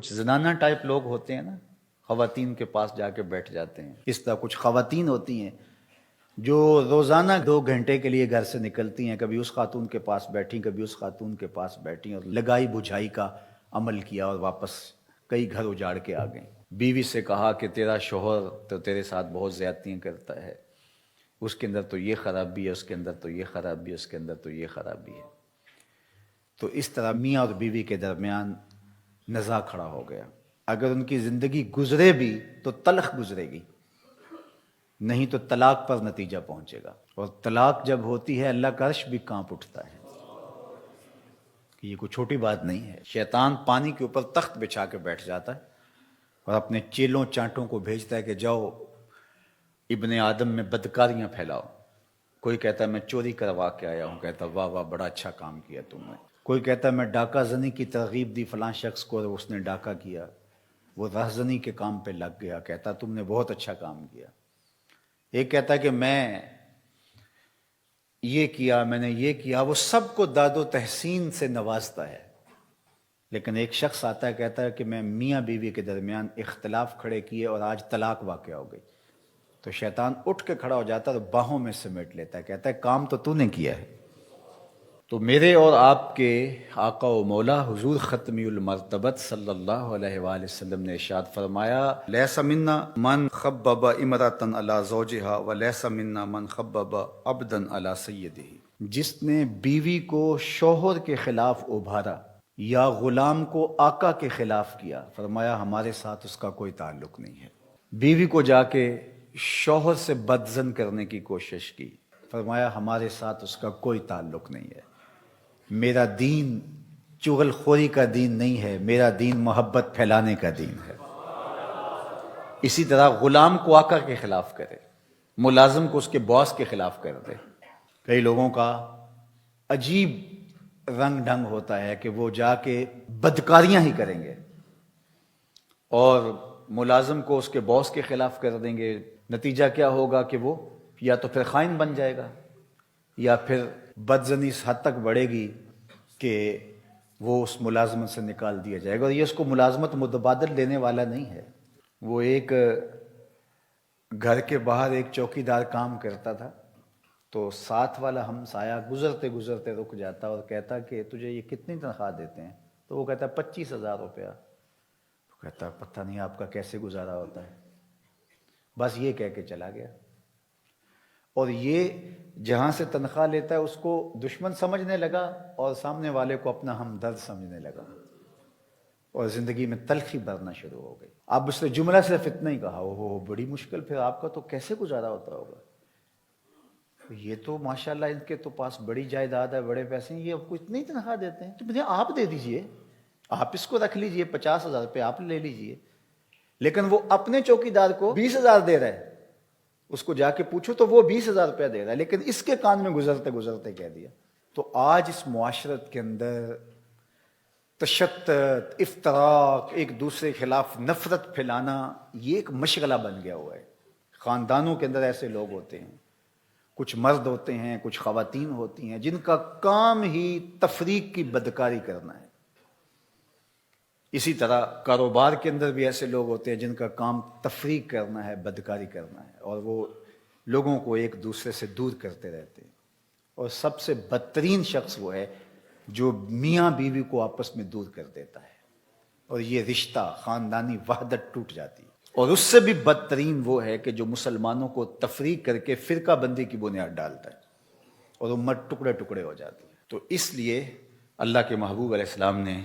کچھ زنانہ ٹائپ لوگ ہوتے ہیں نا، خواتین کے پاس جا کے بیٹھ جاتے ہیں. اس طرح کچھ خواتین ہوتی ہیں جو روزانہ 2 گھنٹے کے لیے گھر سے نکلتی ہیں، کبھی اس خاتون کے پاس بیٹھیں، کبھی اس خاتون کے پاس بیٹھیں، اور لگائی بجھائی کا عمل کیا اور واپس کئی گھر اجاڑ کے آ گئیں. بیوی سے کہا کہ تیرا شوہر تو تیرے ساتھ بہت زیادتیاں کرتا ہے، اس کے اندر تو یہ خرابی ہے، اس کے اندر تو یہ خرابی ہے، اس کے اندر تو یہ خرابی ہے. تو اس طرح میاں اور بیوی کے درمیان نزاع کھڑا ہو گیا. اگر ان کی زندگی گزرے بھی تو تلخ گزرے گی، نہیں تو طلاق پر نتیجہ پہنچے گا. اور طلاق جب ہوتی ہے اللہ کا عرش بھی کانپ اٹھتا ہے. یہ کوئی چھوٹی بات نہیں ہے. شیطان پانی کے اوپر تخت بچھا کے بیٹھ جاتا ہے اور اپنے چیلوں چانٹوں کو بھیجتا ہے کہ جاؤ ابن آدم میں بدکاریاں پھیلاؤ. کوئی کہتا ہے میں چوری کروا کے آیا ہوں، کہتا واہ واہ بڑا اچھا کام کیا تم نے. کوئی کہتا ہے میں ڈاکہ زنی کی ترغیب دی فلاں شخص کو اور اس نے ڈاکہ کیا، وہ رہزنی کے کام پہ لگ گیا، کہتا تم نے بہت اچھا کام کیا. ایک کہتا ہے کہ میں یہ کیا، میں نے یہ کیا. وہ سب کو داد و تحسین سے نوازتا ہے. لیکن ایک شخص آتا ہے کہتا ہے کہ میں میاں بیوی کے درمیان اختلاف کھڑے کیے اور آج طلاق واقع ہو گئی. تو شیطان اٹھ کے کھڑا ہو جاتا ہے اور باہوں میں سمیٹ لیتا ہے، کہتا ہے کام تو نے کیا ہے. تو میرے اور آپ کے آقا و مولا حضور ختمی المرتبت صلی اللہ علیہ وآلہ وسلم نے ارشاد فرمایا لیس منا من خبب امرأة علی زوجها ولیس منا من خبب عبدا علی سیدہ. جس نے بیوی کو شوہر کے خلاف ابھارا یا غلام کو آقا کے خلاف کیا، فرمایا ہمارے ساتھ اس کا کوئی تعلق نہیں ہے. بیوی کو جا کے شوہر سے بدزن کرنے کی کوشش کی، فرمایا ہمارے ساتھ اس کا کوئی تعلق نہیں ہے. میرا دین چغل خوری کا دین نہیں ہے، میرا دین محبت پھیلانے کا دین ہے. اسی طرح غلام کو آقا کے خلاف کرے، ملازم کو اس کے باس کے خلاف کر دے. کئی لوگوں کا عجیب رنگ ڈھنگ ہوتا ہے کہ وہ جا کے بدکاریاں ہی کریں گے اور ملازم کو اس کے باس کے خلاف کر دیں گے. نتیجہ کیا ہوگا کہ وہ یا تو پھر خائن بن جائے گا یا پھر بدزنی اس حد تک بڑھے گی کہ وہ اس ملازمت سے نکال دیا جائے گا. اور یہ اس کو ملازمت متبادل دینے والا نہیں ہے. وہ ایک گھر کے باہر ایک چوکیدار کام کرتا تھا، تو ساتھ والا ہمسایہ گزرتے گزرتے رک جاتا اور کہتا کہ تجھے یہ کتنی تنخواہ دیتے ہیں؟ تو وہ کہتا 25,000 روپیہ. تو کہتا پتہ نہیں آپ کا کیسے گزارا ہوتا ہے. بس یہ کہہ کے چلا گیا. اور یہ جہاں سے تنخواہ لیتا ہے اس کو دشمن سمجھنے لگا اور سامنے والے کو اپنا ہمدرد سمجھنے لگا اور زندگی میں تلخی بھرنا شروع ہو گئی. اب اس نے جملہ صرف اتنا ہی کہا وہ بڑی مشکل، پھر آپ کا تو کیسے گزارا ہوتا ہوگا؟ یہ تو ماشاءاللہ ان کے تو پاس بڑی جائیداد ہے، بڑے پیسے ہیں، یہ آپ کو اتنی تنخواہ دیتے ہیں؟ تو مجھے آپ دے دیجئے، آپ اس کو رکھ لیجئے، 50,000 روپے آپ لے لیجئے. لیکن وہ اپنے چوکیدار کو 20,000 دے رہا ہے. اس کو جا کے پوچھو تو وہ 20,000 روپیہ دے رہا ہے، لیکن اس کے کان میں گزرتے گزرتے کہہ دیا. تو آج اس معاشرت کے اندر تشدد، افتراق، ایک دوسرے کے خلاف نفرت پھیلانا یہ ایک مشغلہ بن گیا ہوا ہے. خاندانوں کے اندر ایسے لوگ ہوتے ہیں، کچھ مرد ہوتے ہیں، کچھ خواتین ہوتی ہیں، جن کا کام ہی تفریق کی بدکاری کرنا ہے. اسی طرح کاروبار کے اندر بھی ایسے لوگ ہوتے ہیں جن کا کام تفریق کرنا ہے، بدکاری کرنا ہے، اور وہ لوگوں کو ایک دوسرے سے دور کرتے رہتے ہیں. اور سب سے بدترین شخص وہ ہے جو میاں بیوی کو آپس میں دور کر دیتا ہے اور یہ رشتہ خاندانی وحدت ٹوٹ جاتی ہے. اور اس سے بھی بدترین وہ ہے کہ جو مسلمانوں کو تفریق کر کے فرقہ بندی کی بنیاد ڈالتا ہے اور امت ٹکڑے ٹکڑے ہو جاتی ہے. تو اس لیے اللہ کے محبوب علیہ السلام نے